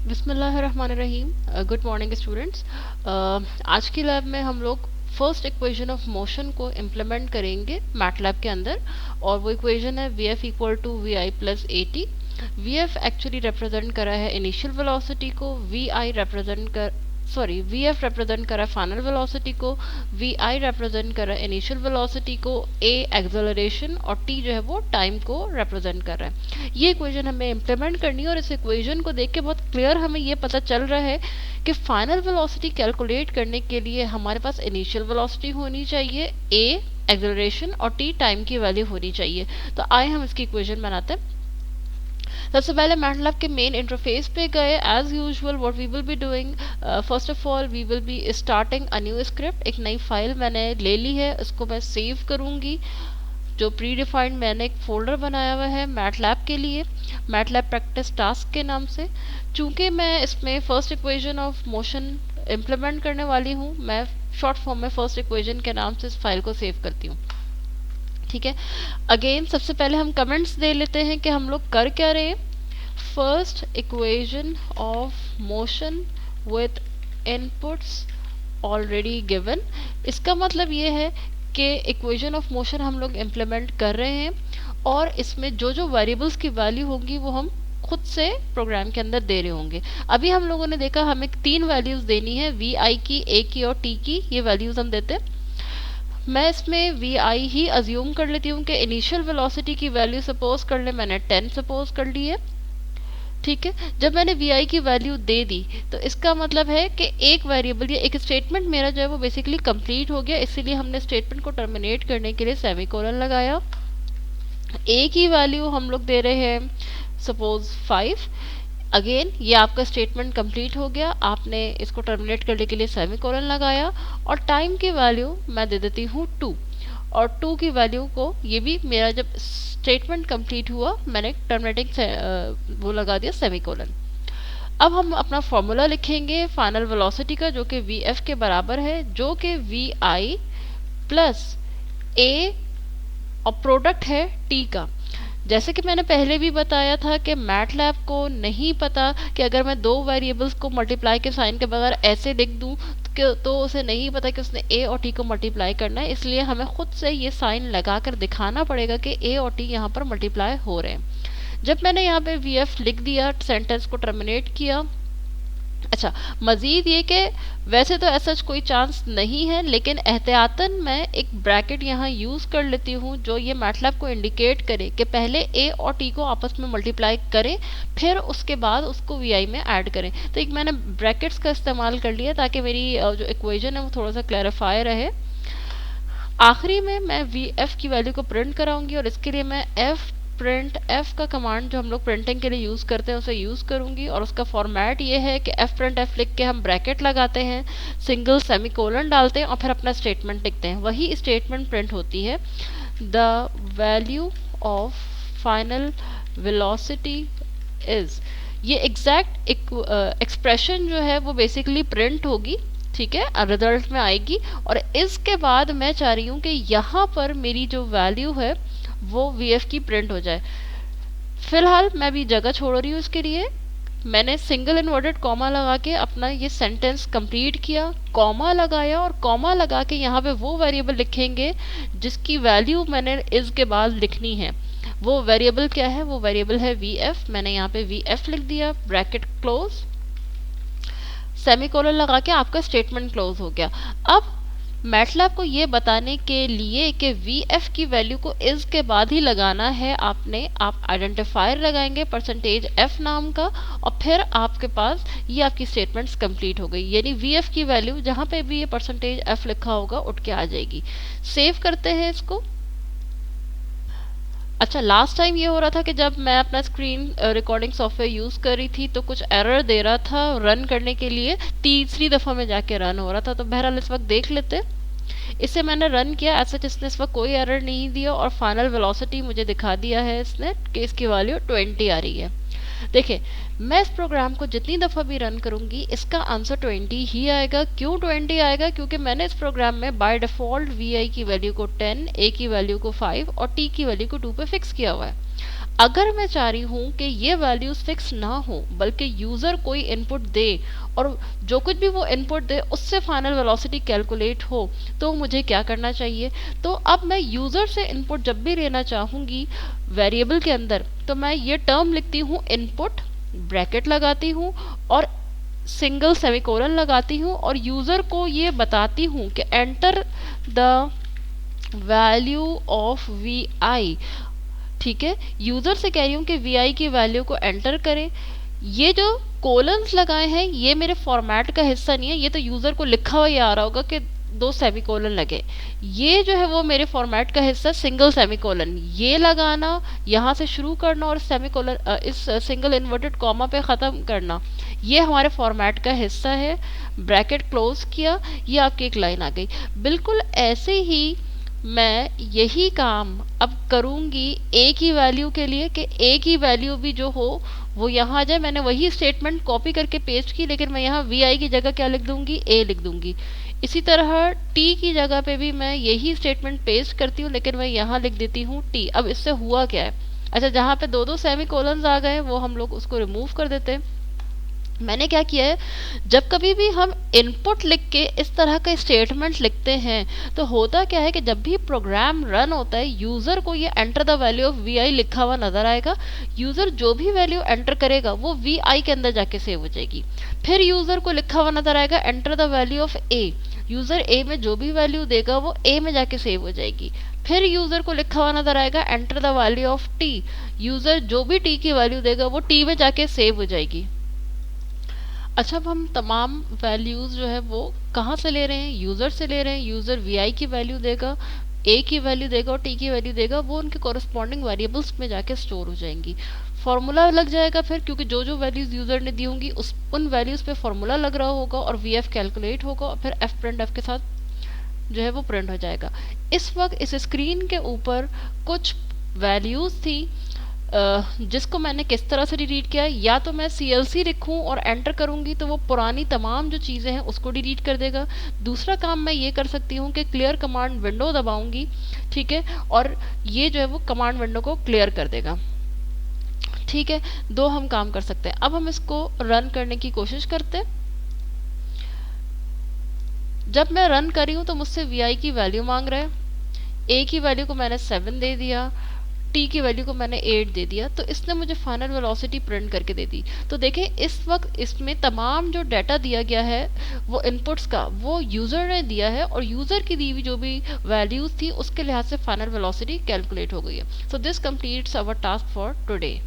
बिस्मिल्लाहिर्रहमानिर्रहीम। Good morning students. आज की लैब में हम लोग फर्स्ट इक्वेशन ऑफ मोशन को इम्प्लीमेंट करेंगे मैटलैब के अंदर, और वो इक्वेशन है V F equal to V I plus A T. V F actually represent करा है इनिशियल वेलोसिटी को, वी आई रिप्रेजेंट कर सॉरी वी एफ रिप्रेजेंट करा फाइनल वेलोसिटी को, वी आई रिप्रेजेंट करा इनिशियल वेलोसिटी को, ए एक्सेलरेशन और T जो है वो टाइम को रिप्रेजेंट कर रहा है। ये इक्वेशन हमें इम्प्लीमेंट करनी है और इस इक्वेशन को देख के बहुत क्लियर हमें ये पता चल रहा है कि फाइनल वेलोसिटी कैलकुलेट करने के लिए हमारे पास इनिशियल वेलोसिटी होनी चाहिए, ए एक्सेलरेशन और टी टाइम की वैल्यू होनी चाहिए। तो आए हम इसकी इक्वेशन बनाते हैं। सबसे पहले मैटलैब के मेन इंटरफेस पे गए। As usual what we will be doing, first of all we will be starting a new script. एक नई फाइल मैंने ले ली है, उसको मैं सेव करूंगी। जो प्री डिफाइंड मैंने एक फोल्डर बनाया हुआ है मैटलैब के लिए, मैटलैब प्रैक्टिस टास्क के नाम से। चूंकि मैं इसमें first equation of motion implement करने वाली हूँ, मैं शॉर्ट फॉर्म में फर्स्ट इक्वेशन के नाम से इस फाइल को सेव करती हूँ। ठीक है, अगेन सबसे पहले हम कमेंट्स दे लेते हैं कि हम लोग कर क्या रहे हैं। First equation of motion with inputs already given. इसका मतलब ये है कि इक्वेशन ऑफ मोशन हम लोग इम्प्लीमेंट कर रहे हैं और इसमें जो जो वेरिएबल्स की वैल्यू होंगी वो हम खुद से प्रोग्राम के अंदर दे रहे होंगे। अभी हम लोगों ने देखा हमें 3 वैल्यूज देनी है, वी आई की, ए की और टी की। ये वैल्यूज हम देते हैं। मैं इसमें वी आई ही अज्यूम कर लेती हूँ कि इनिशियल वेलोसिटी की वैल्यू सपोज कर ले, मैंने 10 सपोज कर ली है। ठीक है, जब मैंने वी आई की वैल्यू दे दी तो इसका मतलब है कि एक वेरिएबल या एक स्टेटमेंट मेरा जो है वो बेसिकली कंप्लीट हो गया। इसीलिए हमने स्टेटमेंट को टर्मिनेट करने के लिए सेमीकोलन लगाया। ए की वैल्यू हम लोग दे रहे हैं सपोज 5। अगेन ये आपका स्टेटमेंट कंप्लीट हो गया, आपने इसको टर्मिनेट करने के लिए सेमीकोलन लगाया। और टाइम की वैल्यू मैं दे देती हूँ 2, और 2 की वैल्यू को, ये भी मेरा जब स्टेटमेंट कंप्लीट हुआ मैंने टर्मिनेटिंग वो लगा दिया सेमीकोलन। अब हम अपना फॉर्मूला लिखेंगे फाइनल वेलोसिटी का, जो कि वी एफ के बराबर है, जो कि वी आई प्लस ए और प्रोडक्ट है टी का। जैसे कि मैंने पहले भी बताया था कि मैटलैब को नहीं पता कि अगर मैं 2 वेरिएबल्स को मल्टीप्लाई के साइन के बगैर ऐसे लिख दूं तो उसे नहीं पता कि उसने ए और टी को मल्टीप्लाई करना है। इसलिए हमें खुद से ये साइन लगाकर दिखाना पड़ेगा कि ए और टी यहाँ पर मल्टीप्लाई हो रहे हैं। जब मैंने यहाँ पे वी एफ लिख दिया, सेंटेंस को टर्मिनेट किया। अच्छा, मजीद ये कि वैसे तो ऐसा कोई चांस नहीं है, लेकिन एहतियातन मैं एक ब्रैकेट यहाँ यूज़ कर लेती हूँ जो ये मैटलैब को इंडिकेट करे कि पहले ए और टी को आपस में मल्टीप्लाई करें, फिर उसके बाद उसको वी आई में ऐड करें। तो एक मैंने ब्रैकेट्स का इस्तेमाल कर लिया ताकि मेरी जो इक्वेशन है वो थोड़ा सा क्लैरिफाई रहे। आखिरी में मैं वी एफ की वैल्यू को प्रिंट कराऊंगी और इसके लिए मैं एफ प्रिंट एफ का कमांड जो हम लोग प्रिंटिंग के लिए यूज़ करते हैं उसे यूज़ करूंगी। और उसका फॉर्मेट ये है कि एफ प्रिंट एफ लिख के हम ब्रैकेट लगाते हैं, सिंगल सेमीकोलन डालते हैं और फिर अपना स्टेटमेंट लिखते हैं। वही स्टेटमेंट प्रिंट होती है, the value of final velocity is. ये एग्जैक्ट एक्सप्रेशन जो है वो बेसिकली प्रिंट होगी, ठीक है, रिजल्ट में आएगी। और इसके बाद मैं चाह रही हूँ कि यहाँ पर मेरी जो वैल्यू है वो वी एफ की प्रिंट हो जाए। फिलहाल मैं भी जगह छोड़ रही हूँ इसके लिए। मैंने सिंगल इन्वर्टेड कॉमा लगा के अपना ये सेंटेंस कंप्लीट किया, कॉमा लगाया और कॉमा लगा के यहाँ पे वो वेरिएबल लिखेंगे जिसकी वैल्यू मैंने इस के बाद लिखनी है। वो वेरिएबल क्या है? वो वेरिएबल है वी एफ। मैंने यहाँ पे वी एफ लिख दिया, ब्रैकेट क्लोज, सेमीकोलन लगा के आपका स्टेटमेंट क्लोज हो गया। अब मैटलैब को ये बताने के लिए कि वी एफ की वैल्यू को इस के बाद ही लगाना है, आप आइडेंटिफायर लगाएंगे परसेंटेज एफ नाम का, और फिर आपके पास ये आपकी स्टेटमेंट्स कंप्लीट हो गई। यानी वी एफ की वैल्यू जहाँ पे भी ये परसेंटेज एफ लिखा होगा उठ के आ जाएगी। सेव करते हैं इसको। अच्छा, लास्ट टाइम ये हो रहा था कि जब मैं अपना स्क्रीन रिकॉर्डिंग सॉफ्टवेयर यूज़ कर रही थी तो कुछ एरर दे रहा था रन करने के लिए, तीसरी दफ़ा में जाके रन हो रहा था। तो बहरहाल इस वक्त देख लेते। इसे मैंने रन किया, ऐसा जिसने इस वक्त कोई एरर नहीं दिया और फाइनल वेलोसिटी मुझे दिखा दिया है इसने कि इसकी वैल्यू 20 आ रही है। देखिए, मैं इस प्रोग्राम को जितनी दफ़ा भी रन करूंगी इसका आंसर 20 ही आएगा। क्यों 20 आएगा? क्योंकि मैंने इस प्रोग्राम में बाय डिफ़ॉल्ट वी आई की वैल्यू को 10, ए की वैल्यू को 5 और टी की वैल्यू को 2 पे फिक्स किया हुआ है। अगर मैं चाह रही हूँ कि ये वैल्यूज फिक्स ना हो बल्कि यूजर कोई इनपुट दे और जो कुछ भी वो इनपुट दे उससे फाइनल वेलोसिटी कैलकुलेट हो, तो मुझे क्या करना चाहिए? तो अब मैं यूजर से इनपुट जब भी लेना चाहूंगी वेरिएबल के अंदर, तो मैं ये टर्म लिखती हूँ इनपुट, ब्रैकेट लगाती हूँ और सिंगल सेमीकोलन लगाती हूँ और यूजर को ये बताती हूँ कि enter the value of V I. ठीक है, यूजर से कह रही हूँ कि वी आई की वैल्यू को एंटर करें। ये जो कोलन्स लगाए हैं ये मेरे फॉर्मेट का हिस्सा नहीं है, ये तो यूजर को लिखा हुआ ही आ रहा होगा कि दो सेमीकोलन लगे। ये जो है वो मेरे फॉर्मेट का हिस्सा सिंगल सेमीकोलन, ये लगाना, यहाँ से शुरू करना और सेमीकोलन इस सिंगल इन्वर्टेड कॉमा पे ख़त्म करना, ये हमारे फॉर्मेट का हिस्सा है। ब्रैकेट क्लोज किया, ये आपकी एक लाइन आ गई। बिल्कुल ऐसे ही मैं यही काम अब करूंगी ए की वैल्यू के लिए कि ए की वैल्यू भी जो हो वो यहाँ आ जाए। मैंने वही स्टेटमेंट कॉपी करके पेस्ट की, लेकिन मैं यहाँ वी आई की जगह क्या लिख दूंगी? ए लिख दूंगी। इसी तरह टी की जगह पे भी मैं यही स्टेटमेंट पेस्ट करती हूँ, लेकिन मैं यहाँ लिख देती हूँ टी। अब इससे हुआ क्या है? अच्छा, जहाँ पे दो दो सेमी कोलन्स आ गए वो हम लोग उसको रिमूव कर देते हैं। मैंने क्या किया है, जब कभी भी हम इनपुट लिख के इस तरह का स्टेटमेंट लिखते हैं तो होता क्या है कि जब भी प्रोग्राम रन होता है यूजर को ये enter the value of V I लिखा हुआ नजर आएगा। यूजर जो भी वैल्यू एंटर करेगा वो वी आई के अंदर जाके सेव हो जाएगी। फिर यूजर को लिखा हुआ नजर आएगा enter the value of A. User A में जो भी वैल्यू देगा वो ए में जाके सेव हो जाएगी। फिर यूजर को लिखा हुआ नजर आएगा enter the value of T. User जो भी टी की वैल्यू देगा वो टी में जाके सेव हो जाएगी। अच्छा, अब हम तमाम वैल्यूज जो है वो कहाँ से ले रहे हैं? यूजर से ले रहे हैं। यूजर वी आई की वैल्यू देगा, ए की वैल्यू देगा और टी की वैल्यू देगा, वो उनके कॉरस्पॉन्डिंग वेरिएबल्स में जाके स्टोर हो जाएंगी। फॉर्मूला लग जाएगा फिर, क्योंकि जो जो वैल्यूज यूजर ने दी होंगी उस उन वैल्यूज पे फॉर्मूला लग रहा होगा और वी एफ कैलकुलेट होगा और फिर एफ प्रिंट एफ के साथ जो है वो प्रिंट हो जाएगा। इस वक्त इस स्क्रीन के ऊपर कुछ वैल्यूज थी जिसको मैंने किस तरह से डिलीट किया। या तो मैं CLC लिखूं और एंटर करूंगी तो वो पुरानी तमाम जो चीज़ें हैं उसको डिलीट कर देगा। दूसरा काम मैं ये कर सकती हूँ कि क्लियर कमांड विंडो दबाऊंगी, ठीक है, और ये जो है वो कमांड विंडो को क्लियर कर देगा। ठीक है, दो हम काम कर सकते हैं। अब हम इसको रन करने की कोशिश करते हैं। जब मैं रन कर रही हूँ तो मुझसे VI की वैल्यू मांग रहा है। ए की वैल्यू को मैंने 7 दे दिया, टी की वैल्यू को मैंने 8 दे दिया, तो इसने मुझे फाइनल वेलोसिटी प्रिंट करके दे दी। तो देखें इस वक्त इसमें तमाम जो डाटा दिया गया है वो इनपुट्स का वो यूज़र ने दिया है और यूज़र की दी हुई जो भी वैल्यूज़ थी उसके लिहाज से फाइनल वेलोसिटी कैलकुलेट हो गई है। So this completes our task for today.